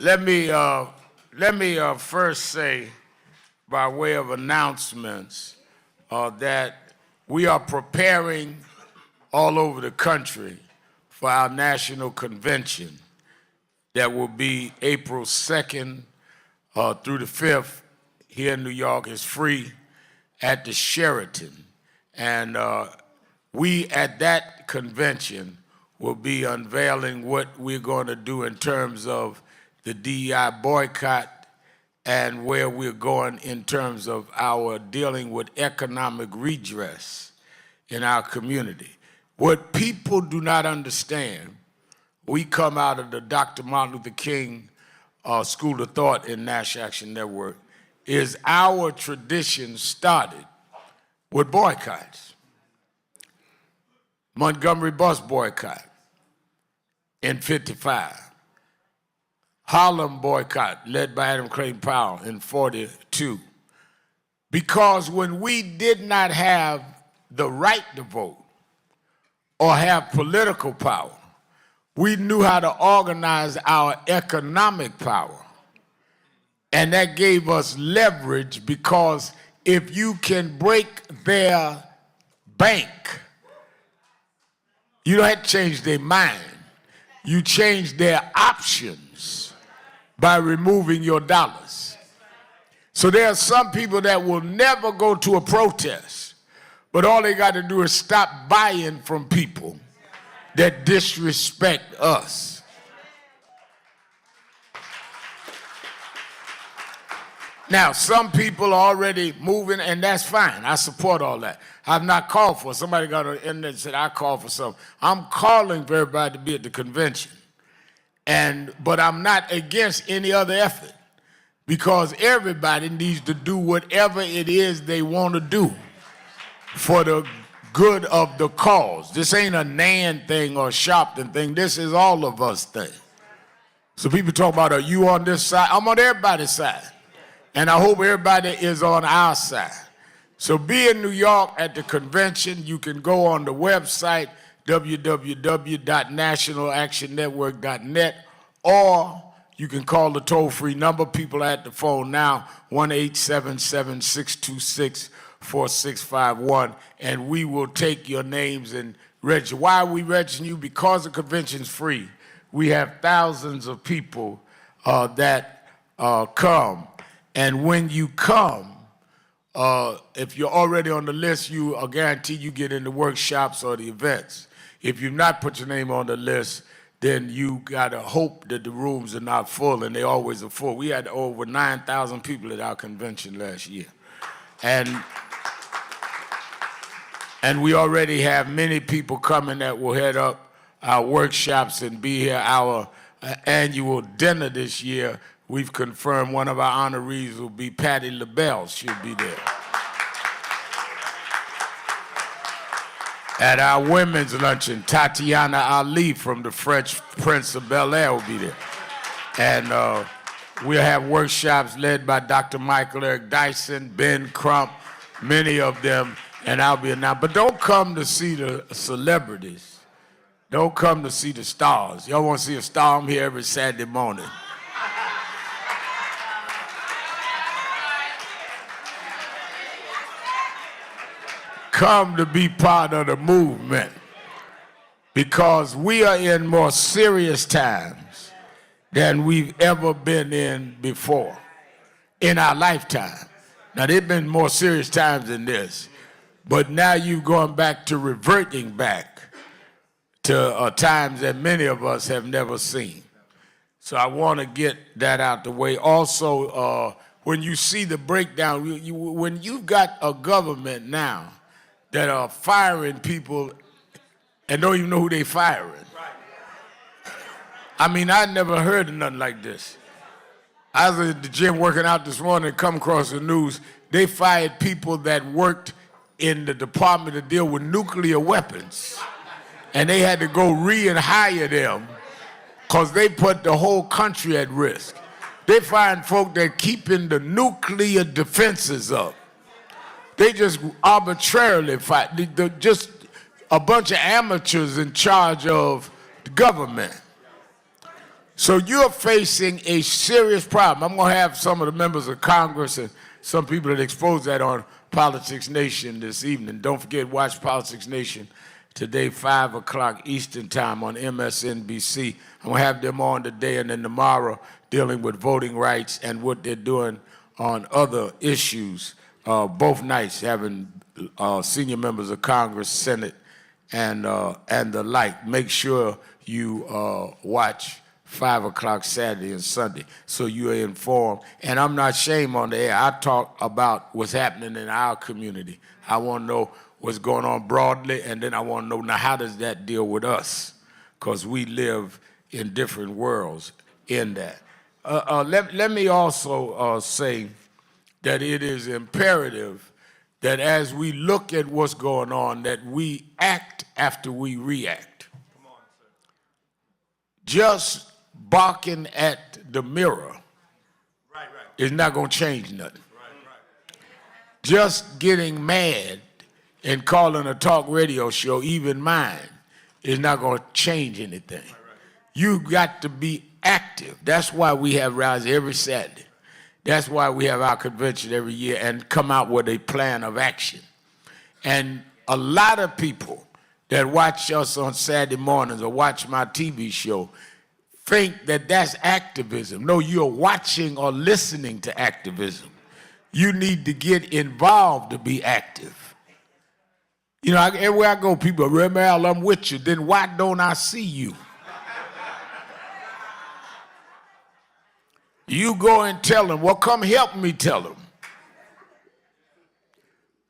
Let me first say, by way of announcements, that we are preparing all over the country for our national convention that will be April 2nd through the 5th here in New York. It's free at the Sharpton. And we, at that convention, will be unveiling what we're going to do in terms of the DEI boycott and where we're going in terms of our dealing with economic redress in our community. What people do not understand, we come out of the Dr. Martin Luther King School of Thought in National Action Network, is our tradition started with boycotts. Montgomery bus boycott in '55. Harlem boycott led by Adam Clayton Powell in '42. Because when we did not have the right to vote or have political power, we knew how to organize our economic power. And that gave us leverage, because if you can break their bank, you don't have to change their mind. You change their options by removing your dollars. So there are some people that will never go to a protest, but all they got to do is stop buying from people that disrespect us. Now, some people are already moving, and that's fine. I support all that. I've not called for it. Somebody got on the internet and said, I called for something. I'm calling for everybody to be at the convention. But I'm not against any other effort, because everybody needs to do whatever it is they want to do for the good of the cause. This ain't a Nan thing or a Sharpton thing. This is all of us thing. So people talk about, are you on this side? I'm on everybody's side. And I hope everybody is on our side. So be in New York at the convention. You can go on the website, www.nationalactionnetwork.net, or you can call the toll-free number. People are at the phone now, 1-877-626-4651, and we will take your names and register. Why are we registering you? Because the convention's free. We have thousands of people that come, and when you come, if you're already on the list, you are guaranteed you get in the workshops or the events. If you've not put your name on the list, then you gotta hope that the rooms are not full, and they always are full. We had over 9,000 people at our convention last year. And we already have many people coming that will head up our workshops and be here. Our annual dinner this year, we've confirmed one of our honorees will be Patti LaBelle. She'll be there. At our women's luncheon, Tatiana Ali from the French Prince of Bel-Air will be there. And we'll have workshops led by Dr. Michael Eric Dyson, Ben Crump, many of them, and I'll be announced. But don't come to see the celebrities. Don't come to see the stars. Y'all want to see a star? I'm here every Saturday morning. Come to be part of the movement, because we are in more serious times than we've ever been in before in our lifetime. Now, there have been more serious times than this, but now you're going back to reverting back to times that many of us have never seen. So I want to get that out the way. Also, when you see the breakdown, when you've got a government now that are firing people and don't even know who they firing. I mean, I never heard of nothing like this. I was at the gym working out this morning and come across the news. They fired people that worked in the department to deal with nuclear weapons. And they had to go re-hire them because they put the whole country at risk. They find folk that keeping the nuclear defenses up. They just arbitrarily fight. Just a bunch of amateurs in charge of the government. So you're facing a serious problem. I'm going to have some of the members of Congress and some people that expose that on Politics Nation this evening. Don't forget, watch Politics Nation today, 5 o'clock Eastern Time on MSNBC. I'm going to have them on today and then tomorrow dealing with voting rights and what they're doing on other issues. Both nights having senior members of Congress, Senate, and the like. Make sure you watch 5 o'clock Saturday and Sunday so you are informed. And I'm not ashamed on the air. I talk about what's happening in our community. I want to know what's going on broadly, and then I want to know, now, how does that deal with us? Because we live in different worlds in that. Let me also say that it is imperative that as we look at what's going on, that we act after we react. Come on, sir. Just barking at the mirror is not going to change nothing. Just getting mad and calling a talk radio show, even mine, is not going to change anything. You got to be active. That's why we have rallies every Saturday. That's why we have our convention every year and come out with a plan of action. And a lot of people that watch us on Saturday mornings or watch my TV show think that that's activism. No, you're watching or listening to activism. You need to get involved to be active. You know, everywhere I go, people, Remel, I'm with you. Then why don't I see you? You go and tell them, well, come help me tell them.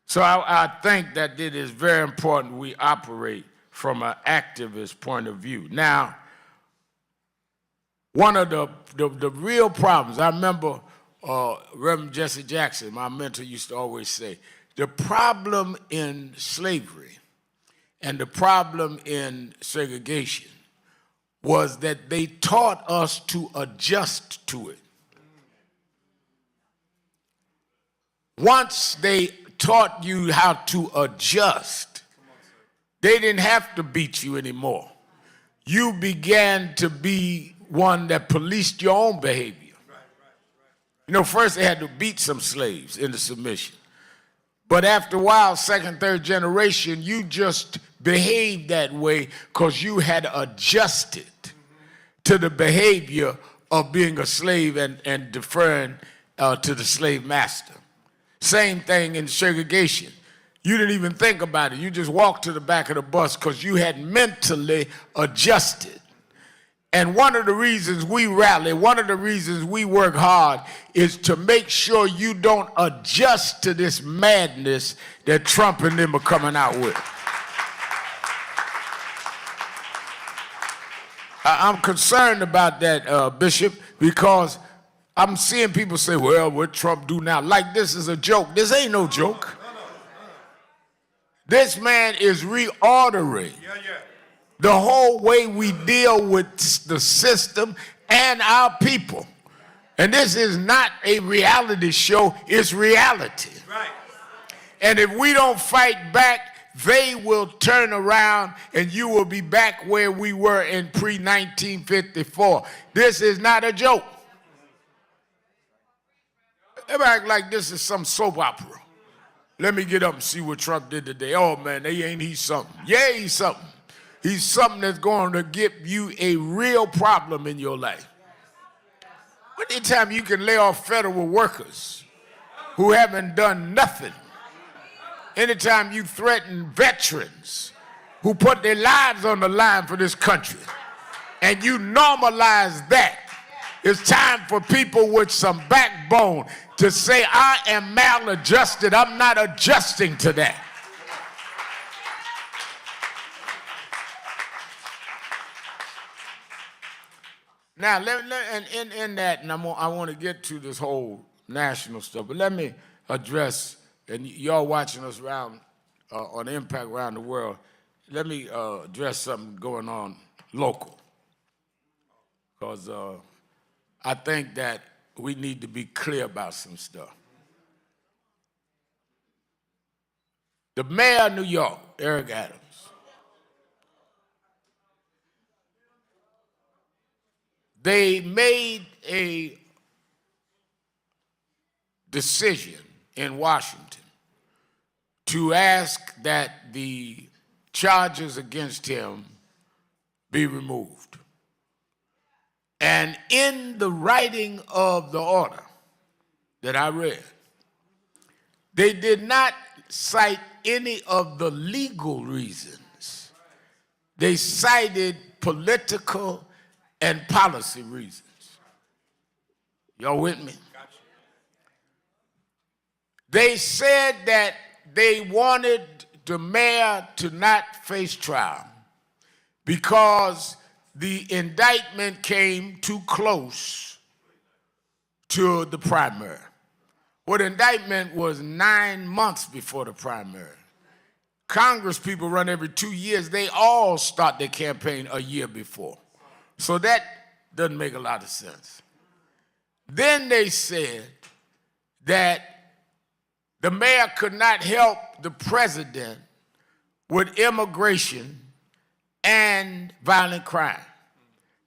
So I think that it is very important we operate from an activist point of view. Now, one of the real problems, I remember Reverend Jesse Jackson, my mentor, used to always say, the problem in slavery and the problem in segregation was that they taught us to adjust to it. Once they taught you how to adjust, they didn't have to beat you anymore. You began to be one that policed your own behavior. You know, first they had to beat some slaves into submission. But after a while, second, third generation, you just behaved that way because you had adjusted to the behavior of being a slave and deferring to the slave master. Same thing in segregation. You didn't even think about it. You just walked to the back of the bus because you had mentally adjusted. And one of the reasons we rally, one of the reasons we work hard is to make sure you don't adjust to this madness that Trump and them are coming out with. I'm concerned about that, Bishop, because I'm seeing people say, well, what Trump do now? Like this is a joke. This ain't no joke. This man is reordering the whole way we deal with the system and our people. And this is not a reality show, it's reality. Right. And if we don't fight back, they will turn around and you will be back where we were in pre-1954. This is not a joke. Everybody act like this is some soap opera. Let me get up and see what Trump did today. Oh, man, ain't he something? Yeah, he's something. He's something that's going to give you a real problem in your life. Anytime you can lay off federal workers who haven't done nothing, anytime you threaten veterans who put their lives on the line for this country, and you normalize that, it's time for people with some backbone to say, I am maladjusted. I'm not adjusting to that. Now, in that, and I want to get to this whole national stuff, but let me address, and y'all watching us around on Impact around the world, let me address something going on local. Because I think that we need to be clear about some stuff. The mayor of New York, Eric Adams, they made a decision in Washington to ask that the charges against him be removed. And in the writing of the order that I read, they did not cite any of the legal reasons. They cited political and policy reasons. Y'all with me? They said that they wanted the mayor to not face trial because the indictment came too close to the primary. Well, the indictment was 9 months before the primary. Congress people run every 2 years. They all start their campaign a year before. So that doesn't make a lot of sense. Then they said that the mayor could not help the president with immigration and violent crime.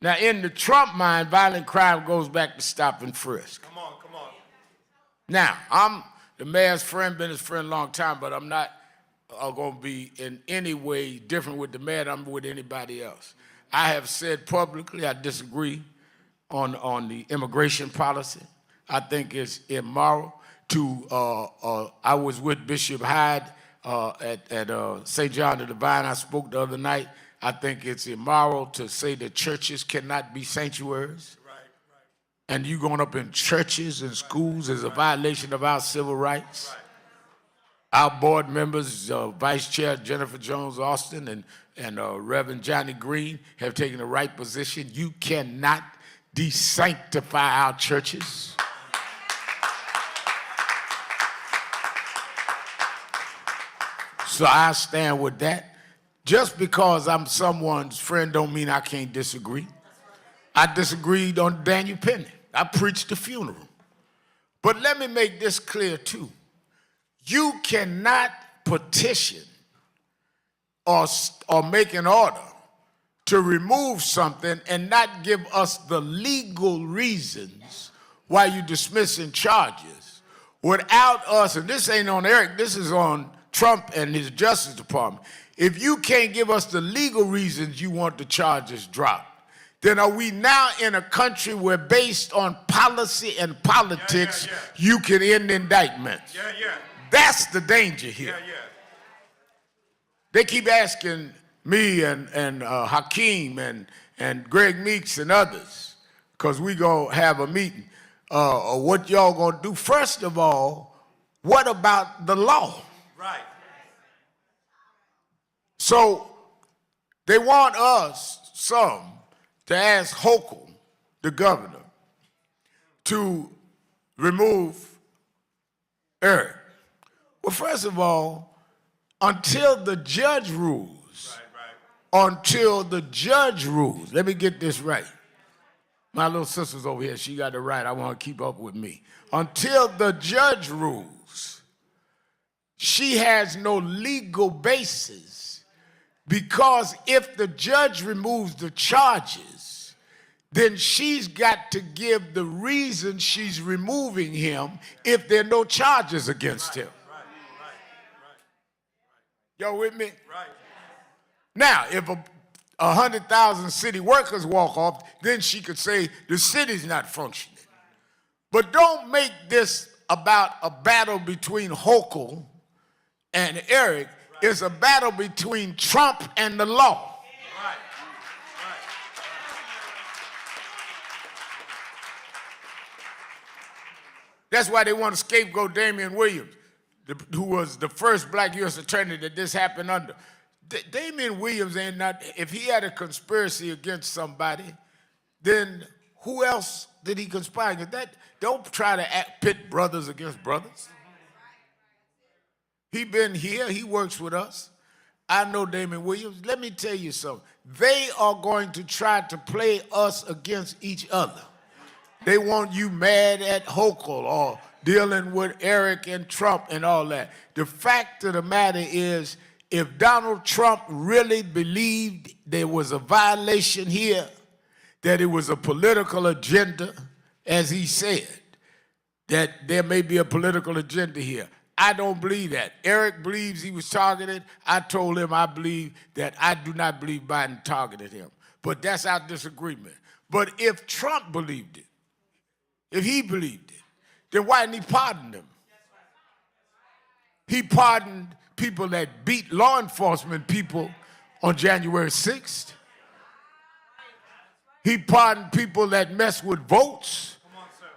Now, in the Trump mind, violent crime goes back to stop and frisk. Come on, come on. Now, I'm the mayor's friend, been his friend a long time, but I'm not going to be in any way different with the mayor than I'm with anybody else. I have said publicly I disagree on the immigration policy. I think it's immoral to, I was with Bishop Hyde at St. John the Divine. I spoke the other night. I think it's immoral to say that churches cannot be sanctuaries. Right. And you going up in churches and schools is a violation of our civil rights. Right. Our board members, Vice Chair Jennifer Jones Austin and Reverend Johnny Green have taken the right position. You cannot desanctify our churches. So I stand with that. Just because I'm someone's friend don't mean I can't disagree. I disagreed on Daniel Penny. I preached the funeral. But let me make this clear too. You cannot petition or make an order to remove something and not give us the legal reasons why you're dismissing charges without us, and this ain't on Eric, this is on Trump and his Justice Department. If you can't give us the legal reasons you want the charges dropped, then are we now in a country where based on policy and politics, you can end indictments? That's the danger here. They keep asking me and Hakeem and Greg Meeks and others, because we gonna have a meeting, what y'all gonna do. First of all, what about the law? Right. So they want us, some, to ask Hochul, the governor, to remove Eric. Well, first of all, until the judge rules, until the judge rules, let me get this right. My little sister's over here, she got it right. I want to keep up with me. Until the judge rules, she has no legal basis. Because if the judge removes the charges, then she's got to give the reason she's removing him if there are no charges against him. Y'all with me? Right. Now, if 100,000 city workers walk off, then she could say the city's not functioning. But don't make this about a battle between Hochul and Eric. It's a battle between Trump and the law. Right. That's why they want to scapegoat Damian Williams, who was the first black U.S. attorney that this happened under. Damian Williams ain't not, if he had a conspiracy against somebody, then who else did he conspire against? Don't try to pit brothers against brothers. He been here, he works with us. I know Damian Williams. Let me tell you something. They are going to try to play us against each other. They want you mad at Hochul or dealing with Eric and Trump and all that. The fact of the matter is, if Donald Trump really believed there was a violation here, that it was a political agenda, as he said, that there may be a political agenda here. I don't believe that. Eric believes he was targeted. I told him I believe that I do not believe Biden targeted him. But that's our disagreement. But if Trump believed it, if he believed it, then why didn't he pardon them? He pardoned people that beat law enforcement people on January 6th. He pardoned people that mess with votes.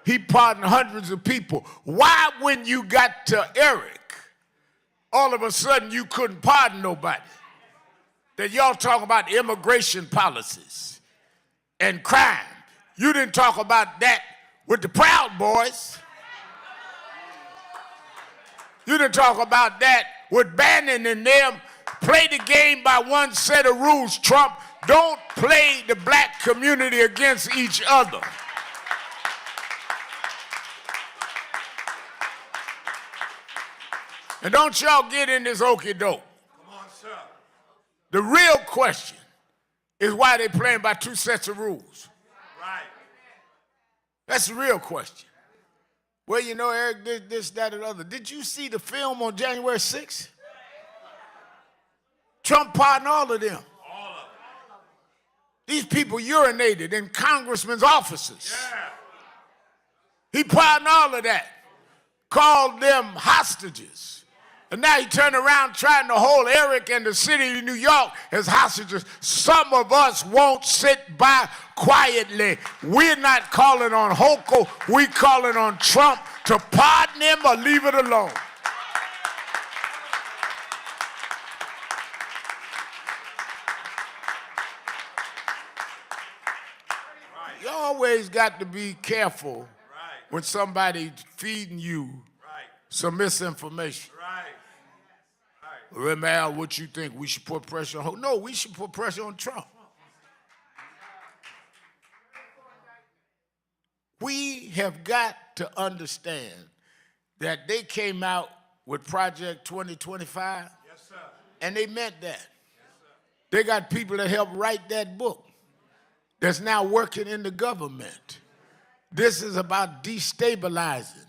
He pardoned hundreds of people. Why, when you got to Eric, all of a sudden you couldn't pardon nobody? That y'all talk about immigration policies and crime. You didn't talk about that with the Proud Boys. You didn't talk about that with Bannon and them. Play the game by one set of rules, Trump. Don't play the black community against each other. And don't y'all get in this okie doke. Come on, sir. The real question is why they playing by two sets of rules. Right. That's the real question. Well, you know, Eric did this, that, and the other. Did you see the film on January 6th? Trump pardoned all of them. All of them. These people urinated in congressmen's offices. Yeah. He pardoned all of that. Called them hostages. And now he turned around trying to hold Eric and the city of New York as hostages. Some of us won't sit by quietly. We're not calling on Hochul. We're calling on Trump to pardon him or leave it alone. You always got to be careful when somebody's feeding you some misinformation. Mal, what you think? We should put pressure on? No, we should put pressure on Trump. We have got to understand that they came out with Project 2025, yes, sir. And they meant that. Yes, they got people that helped write that book that's now working in the government. This is about destabilizing.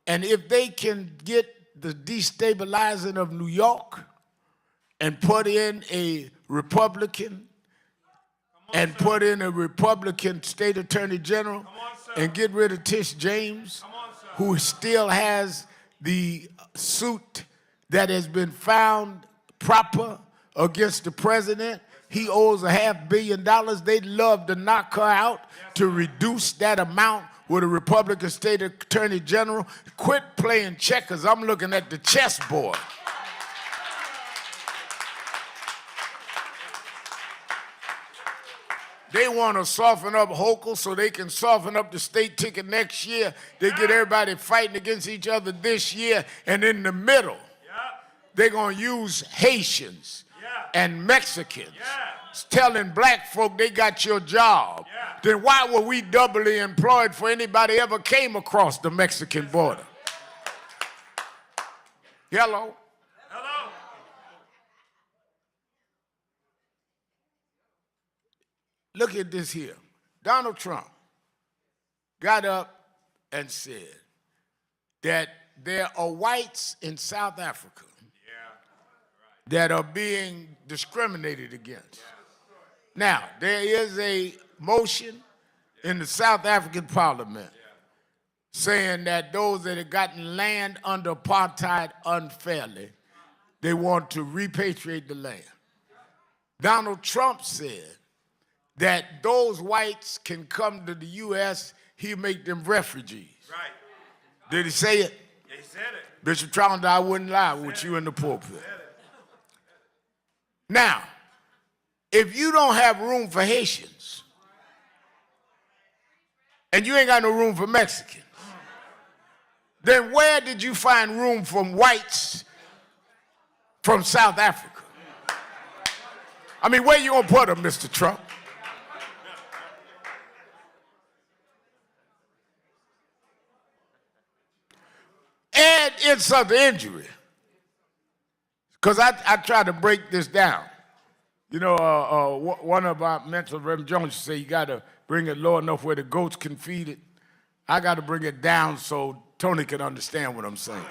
And if they can get the destabilizing of New York and put in a Republican and put in a Republican state attorney general and get rid of Tish James, who still has the suit that has been found proper against the president. He owes $500 million. They'd love to knock her out to reduce that amount with a Republican state attorney general. Quit playing checkers. I'm looking at the chessboard. They want to soften up Hochul so they can soften up the state ticket next year. They get everybody fighting against each other this year. And in the middle, they're going to use Haitians and Mexicans telling black folk they got your job. Then why were we doubly employed for anybody ever came across the Mexican border? Hello? Hello? Look at this here. Donald Trump got up and said that there are whites in South Africa that are being discriminated against. Now, there is a motion in the South African parliament saying that those that have gotten land under apartheid unfairly, they want to repatriate the land. Donald Trump said that those whites can come to the U.S., he'll make them refugees. Right. Did he say it? Yeah, he said it. Bishop Trout, I wouldn't lie with you in the pulpit. Now, if you don't have room for Haitians, and you ain't got no room for Mexicans, then where did you find room for whites from South Africa? I mean, where you gonna put them, Mr. Trump? And insult to injury, because I try to break this down. You know, one of our mentors, Reverend Jones, used to say you got to bring it low enough where the goats can feed it. I got to bring it down so Tony can understand what I'm saying.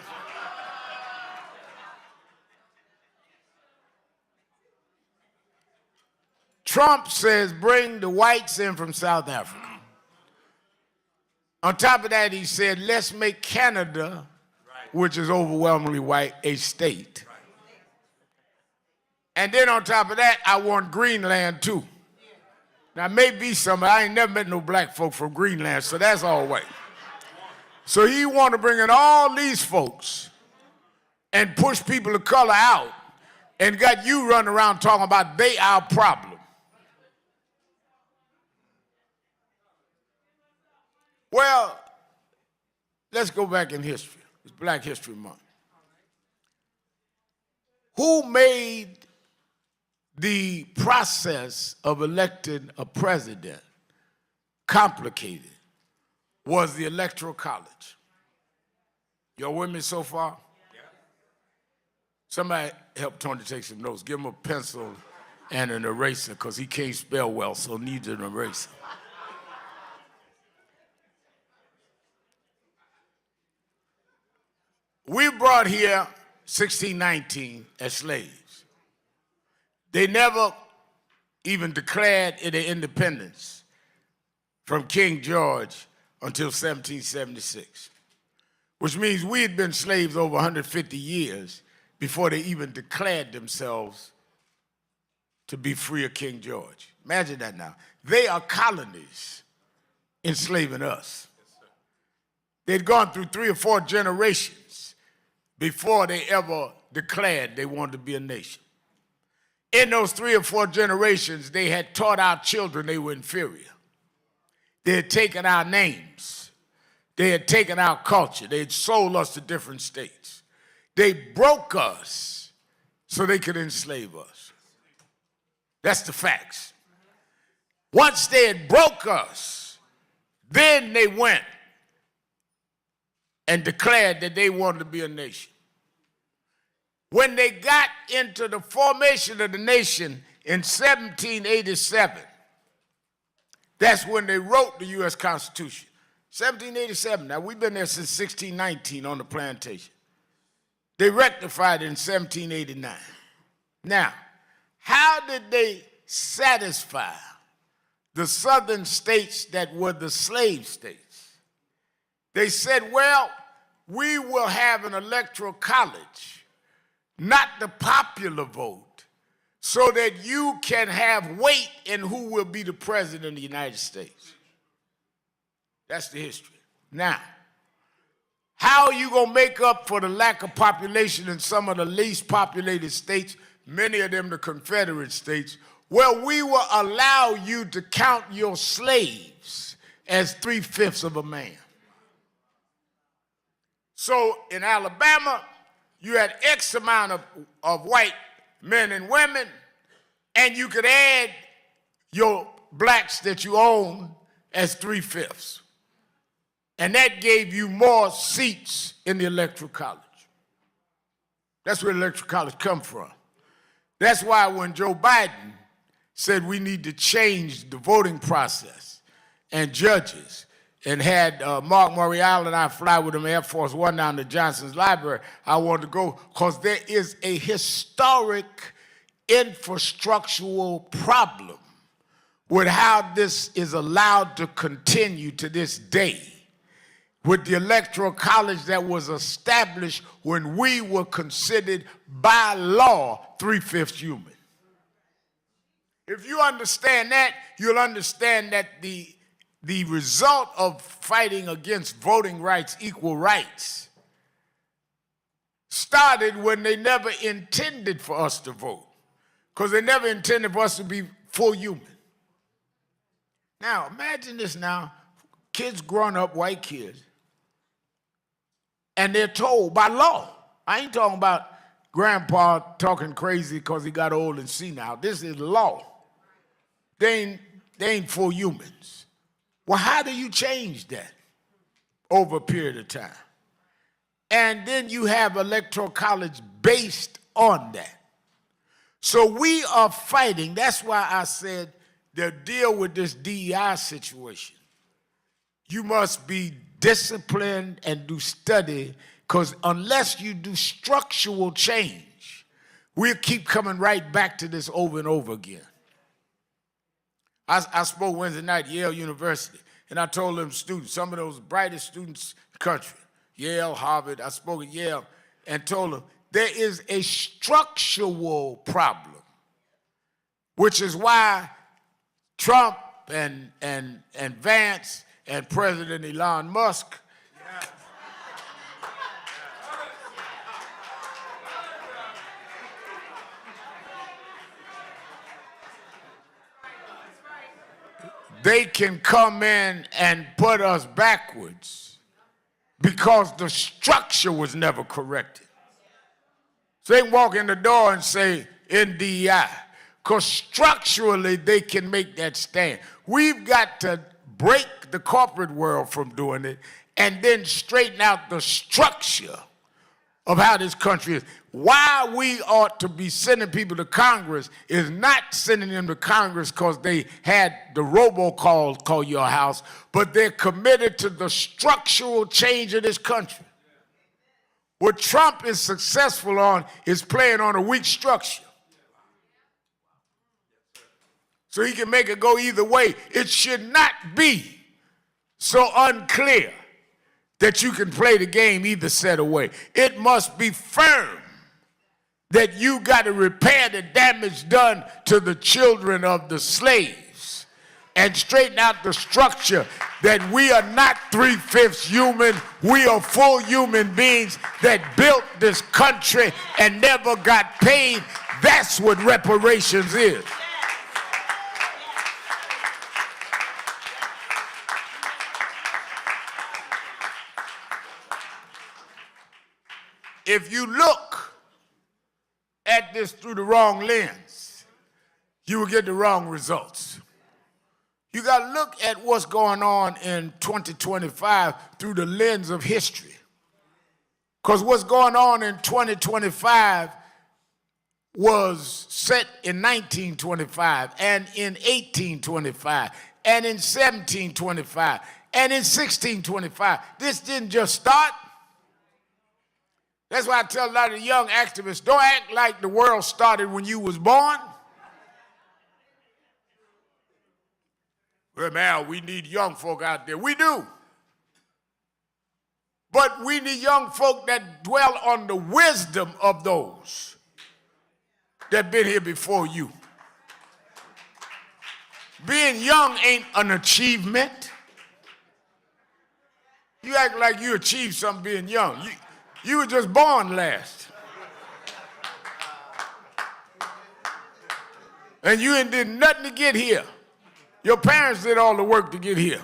Trump says bring the whites in from South Africa. On top of that, he said, let's make Canada, which is overwhelmingly white, a state. And then on top of that, I want Greenland too. Now, maybe I ain't never met no black folk from Greenland, so that's all white. So he want to bring in all these folks and push people of color out and got you running around talking about they our problem. Well, let's go back in history. It's Black History Month. Who made the process of electing a president complicated was the Electoral College. Y'all with me so far? Yeah. Somebody help Tony take some notes. Give him a pencil and an eraser because he can't spell well, so needs an eraser. We brought here 1619 as slaves. They never even declared their independence from King George until 1776, which means we had been slaves over 150 years before they even declared themselves to be free of King George. Imagine that now. They are colonies enslaving us. They'd gone through 3 or 4 generations before they ever declared they wanted to be a nation. In those 3 or 4 generations, they had taught our children they were inferior. They had taken our names. They had taken our culture. They had sold us to different states. They broke us so they could enslave us. That's the facts. Once they had broke us, then they went and declared that they wanted to be a nation. When they got into the formation of the nation in 1787, that's when they wrote the U.S. Constitution. 1787. Now, we've been there since 1619 on the plantation. They rectified it in 1789. Now, how did they satisfy the southern states that were the slave states? They said, well, we will have an electoral college, not the popular vote, so that you can have weight in who will be the president of the United States. That's the history. Now, how are you going to make up for the lack of population in some of the least populated states, many of them the Confederate states? Well, we will allow you to count your slaves as 3/5 of a man. So in Alabama, you had X amount of white men and women, and you could add your blacks that you own as 3/5. And that gave you more seats in the Electoral College. That's where the Electoral College come from. That's why when Joe Biden said we need to change the voting process and judges, and had Mark Morial and I fly with him Air Force One down to Johnson's Library, I wanted to go because there is a historic infrastructural problem with how this is allowed to continue to this day with the Electoral College that was established when we were considered by law 3/5 human. If you understand that, you'll understand that the result of fighting against voting rights, equal rights, started when they never intended for us to vote, because they never intended for us to be full human. Now, imagine this now, kids growing up, white kids, and they're told by law, I ain't talking about grandpa talking crazy because he got old and senile. This is law. They ain't full humans. Well, how do you change that over a period of time? And then you have Electoral College based on that. So we are fighting. That's why I said that deal with this DEI situation, you must be disciplined and do study, because unless you do structural change, we'll keep coming right back to this over and over again. I spoke Wednesday night at Yale University, and I told them students, some of those brightest students in the country, Yale, Harvard, I spoke at Yale, and told them there is a structural problem, which is why Trump and Vance and President Elon Musk they can come in and put us backwards because the structure was never corrected. So they can walk in the door and say NDI, because structurally they can make that stand. We've got to break the corporate world from doing it and then straighten out the structure of how this country is. Why we ought to be sending people to Congress is not sending them to Congress because they had the robocall call your house, but they're committed to the structural change of this country. What Trump is successful on is playing on a weak structure. So he can make it go either way. It should not be so unclear that you can play the game either set away. It must be firm that you got to repair the damage done to the children of the slaves and straighten out the structure that we are not 3/5 human, we are full human beings that built this country and never got paid. That's what reparations is. If you look at this through the wrong lens, you will get the wrong results. You got to look at what's going on in 2025 through the lens of history. Because what's going on in 2025 was set in 1925 and in 1825 and in 1725 and in 1625. This didn't just start. That's why I tell a lot of young activists, don't act like the world started when you was born. Well, man, we need young folk out there. We do. But we need young folk that dwell on the wisdom of those that been here before you. Being young ain't an achievement. You act like you achieved something being young. You were just born last. And you ain't did nothing to get here. Your parents did all the work to get here.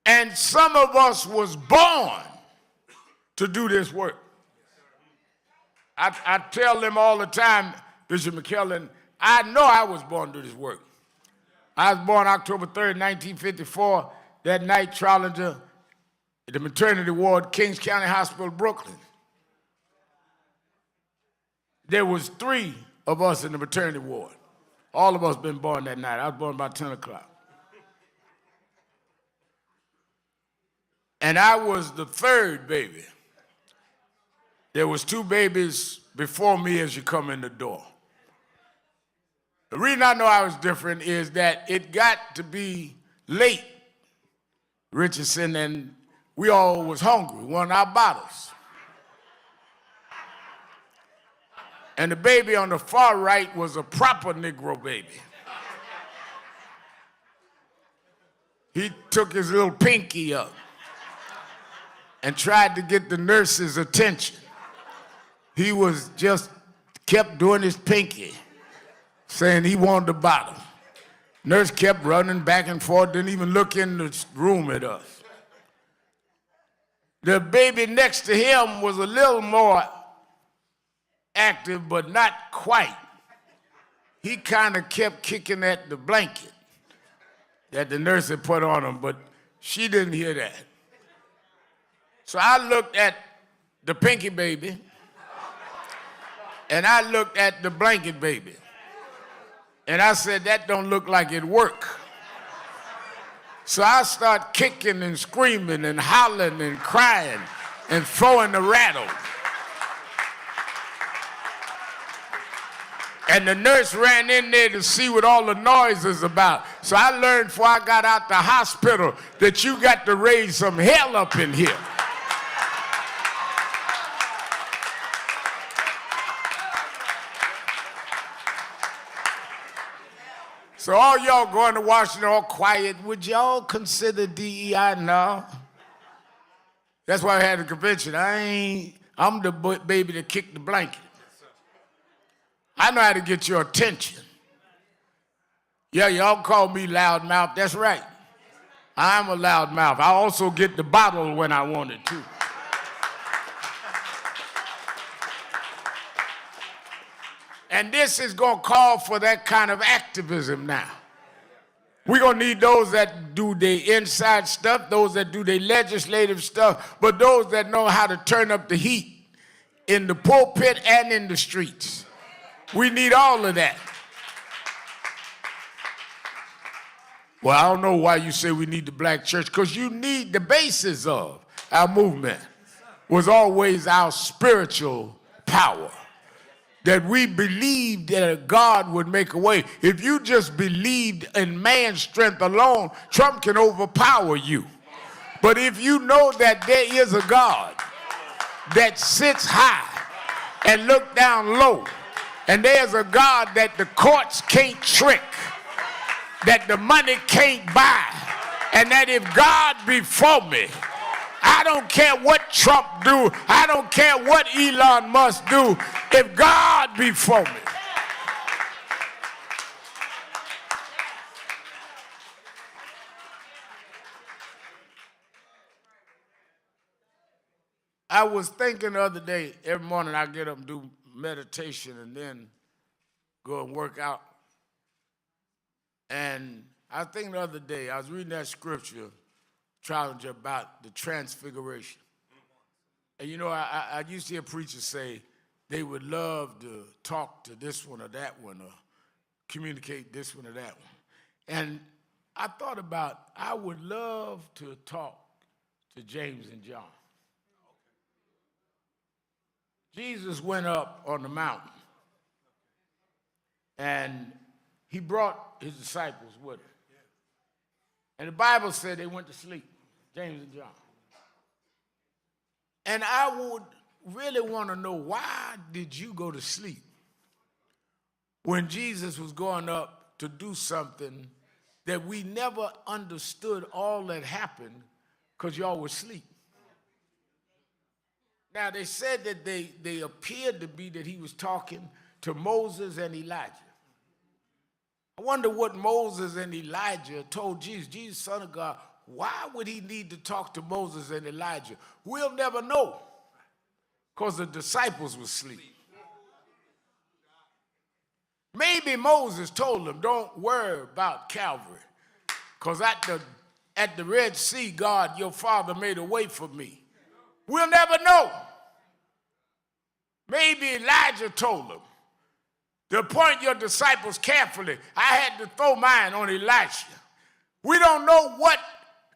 And some of us was born to do this work. I tell them all the time, Bishop McKellen, I know I was born to do this work. I was born October 3rd, 1954. That night, Trollinger, at the maternity ward, Kings County Hospital, Brooklyn. There was 3 of us in the maternity ward. All of us been born that night. I was born about 10 o'clock. And I was the 3rd baby. There was 2 babies before me as you come in the door. The reason I know I was different is that it got to be late, Richardson, and we all was hungry. We wanted our bottles. And the baby on the far right was a proper Negro baby. He took his little pinky up and tried to get the nurse's attention. He was just kept doing his pinky, saying he wanted the bottle. Nurse kept running back and forth, didn't even look in the room at us. The baby next to him was a little more active, but not quite. He kind of kept kicking at the blanket that the nurse had put on him, but she didn't hear that. So I looked at the pinky baby, And I looked at the blanket baby. And I said, that don't look like it work. So I start kicking and screaming and hollering and crying and throwing the rattle. And the nurse ran in there to see what all the noise is about. So I learned before I got out the hospital that you got to raise some hell up in here. So all y'all going to Washington all quiet, would y'all consider DEI? No. That's why I had a convention. I'm the baby that kicked the blanket. I know how to get your attention. Yeah, y'all call me loudmouth. That's right. I'm a loudmouth. I also get the bottle when I want it to. And this is going to call for that kind of activism now. We're going to need those that do the inside stuff, those that do the legislative stuff, but those that know how to turn up the heat in the pulpit and in the streets. We need all of that. Well, I don't know why you say we need the black church, because you need the basis of our movement was always our spiritual power. That we believed that God would make a way. If you just believed in man's strength alone, Trump can overpower you. But if you know that there is a God that sits high and look down low, and there's a God that the courts can't trick, that the money can't buy, and that if God be for me, I don't care what Trump do. I don't care what Elon Musk do. If God be for me. I was thinking the other day, every morning I get up and do meditation and then go and work out. And I was thinking the other day, I was reading that scripture, challenge about the transfiguration. And you know, I used to hear preachers say they would love to talk to this one or that one or communicate this one or that one. And I thought about, I would love to talk to James and John. Jesus went up on the mountain and he brought his disciples with him. And the Bible said they went to sleep. James and John. And I would really want to know, why did you go to sleep when Jesus was going up to do something that we never understood all that happened because y'all were asleep? Now, they said that they appeared to be that he was talking to Moses and Elijah. I wonder what Moses and Elijah told Jesus. Jesus, Son of God, why would he need to talk to Moses and Elijah? We'll never know, because the disciples were asleep. Maybe Moses told them, don't worry about Calvary, because at the Red Sea, God, your father, made a way for me. We'll never know. Maybe Elijah told them, to appoint your disciples carefully. I had to throw mine on Elisha. We don't know what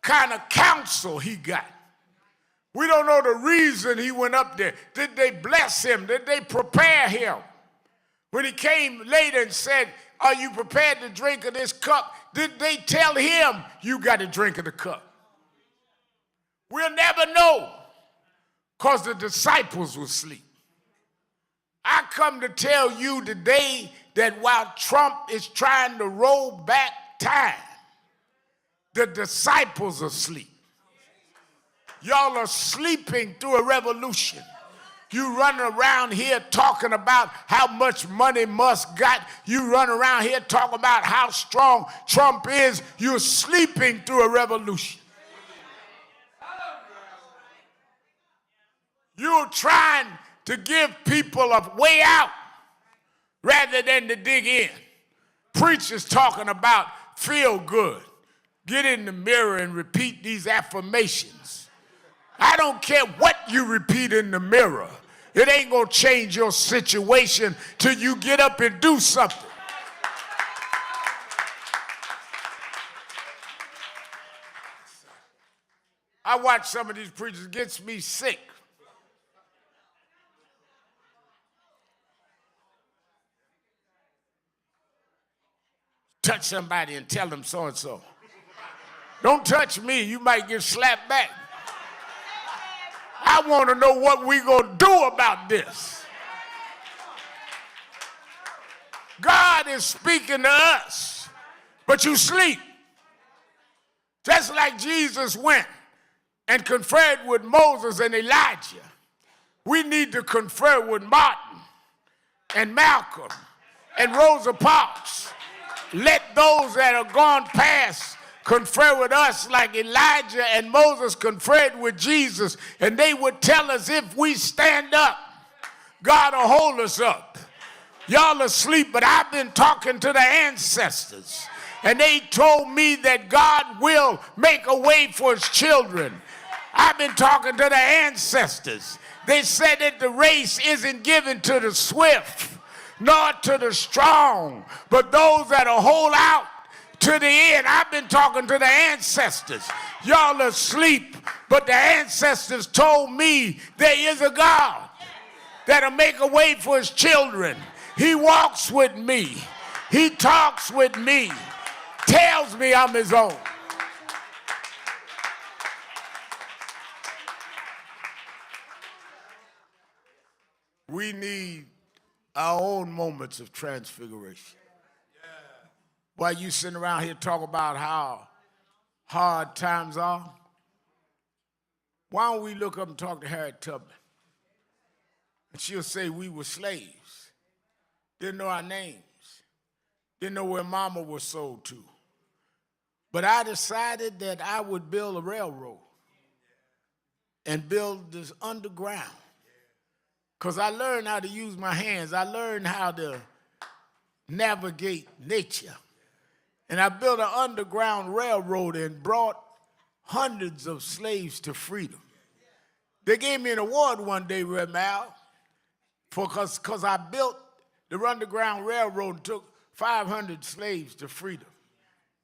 kind of counsel he got. We don't know the reason he went up there. Did they bless him? Did they prepare him? When he came later and said, are you prepared to drink of this cup? Did they tell him, you got to drink of the cup? We'll never know, because the disciples were asleep. I come to tell you today that while Trump is trying to roll back time, the disciples are asleep. Y'all are sleeping through a revolution. You run around here talking about how much money Musk got. You run around here talking about how strong Trump is. You're sleeping through a revolution. You're trying to give people a way out rather than to dig in. Preachers talking about feel good. Get in the mirror and repeat these affirmations. I don't care what you repeat in the mirror. It ain't going to change your situation till you get up and do something. I watch some of these preachers, it gets me sick. Touch somebody and tell them so-and-so. Don't touch me, you might get slapped back. I want to know what we going to do about this. God is speaking to us, but you sleep. Just like Jesus went and conferred with Moses and Elijah, we need to confer with Martin and Malcolm and Rosa Parks. Let those that are gone past confer with us like Elijah and Moses conferred with Jesus, and they would tell us if we stand up, God will hold us up. Y'all asleep, but I've been talking to the ancestors, and they told me that God will make a way for his children. I've been talking to the ancestors. They said that the race isn't given to the swift, nor to the strong, but those that'll hold out to the end. I've been talking to the ancestors. Y'all asleep, but the ancestors told me there is a God that'll make a way for his children. He walks with me. He talks with me. Tells me I'm his own. We need our own moments of transfiguration. While you sitting around here talking about how hard times are, why don't we look up and talk to Harriet Tubman? And she'll say we were slaves, didn't know our names, didn't know where mama was sold to. But I decided that I would build a railroad and build this underground. Because I learned how to use my hands. I learned how to navigate nature. And I built an underground railroad and brought hundreds of slaves to freedom. They gave me an award one day, Mal, because I built the underground railroad and took 500 slaves to freedom.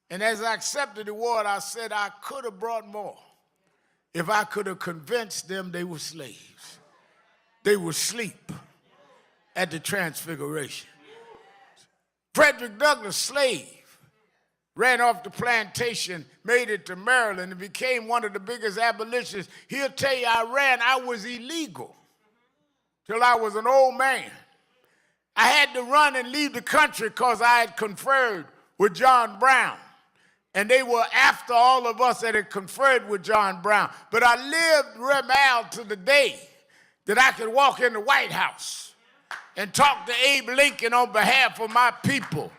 And as I accepted the award, I said I could have brought more if I could have convinced them they were slaves. They would sleep at the Transfiguration. Frederick Douglass, slave, ran off the plantation, made it to Maryland, and became one of the biggest abolitionists. He'll tell you I was illegal till I was an old man. I had to run and leave the country because I had conferred with John Brown. And they were after all of us that had conferred with John Brown. But I lived, Remal, to the day that I could walk in the White House and talk to Abe Lincoln on behalf of my people.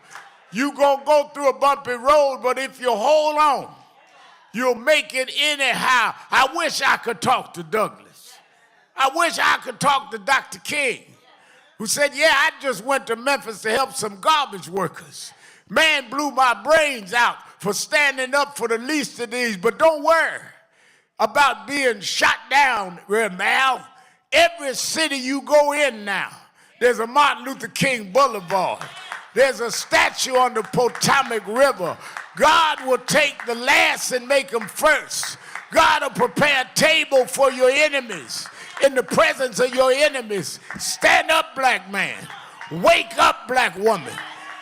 You gonna go through a bumpy road, but if you hold on, you'll make it anyhow. I wish I could talk to Douglas. I wish I could talk to Dr. King, who said, yeah, I just went to Memphis to help some garbage workers. Man blew my brains out for standing up for the least of these, but don't worry about being shot down, Mal. Every city you go in now, there's a Martin Luther King Boulevard. There's a statue on the Potomac River. God will take the last and make them first. God will prepare a table for your enemies. In the presence of your enemies, stand up, black man. Wake up, black woman.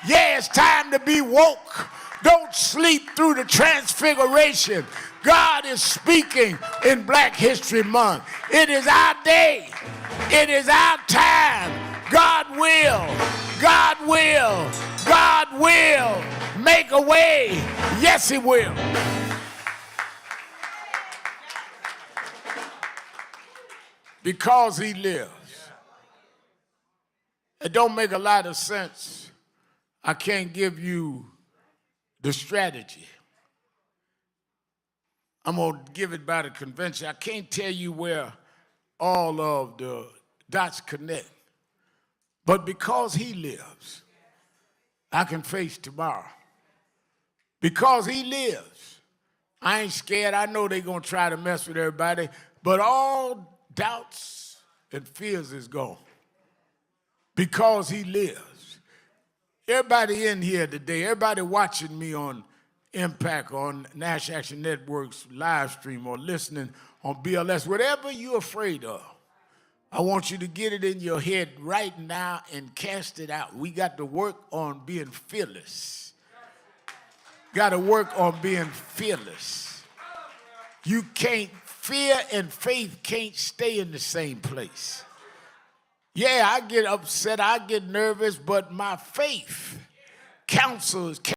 Yeah, it's time to be woke. Don't sleep through the Transfiguration. God is speaking in Black History Month. It is our day. It is our time. God will make a way. Yes, he will. Because he lives. It don't make a lot of sense. I can't give you the strategy. I'm going to give it by the convention. I can't tell you where all of the dots connect. But because he lives, I can face tomorrow. Because he lives, I ain't scared. I know they're going to try to mess with everybody. But all doubts and fears is gone because he lives. Everybody in here today, everybody watching me on Impact, on National Action Network's live stream, or listening on BLS, whatever you're afraid of, I want you to get it in your head right now and cast it out. We got to work on being fearless. Got to work on being fearless. You can't, fear and faith can't stay in the same place. Yeah, I get upset, I get nervous, but my faith counsels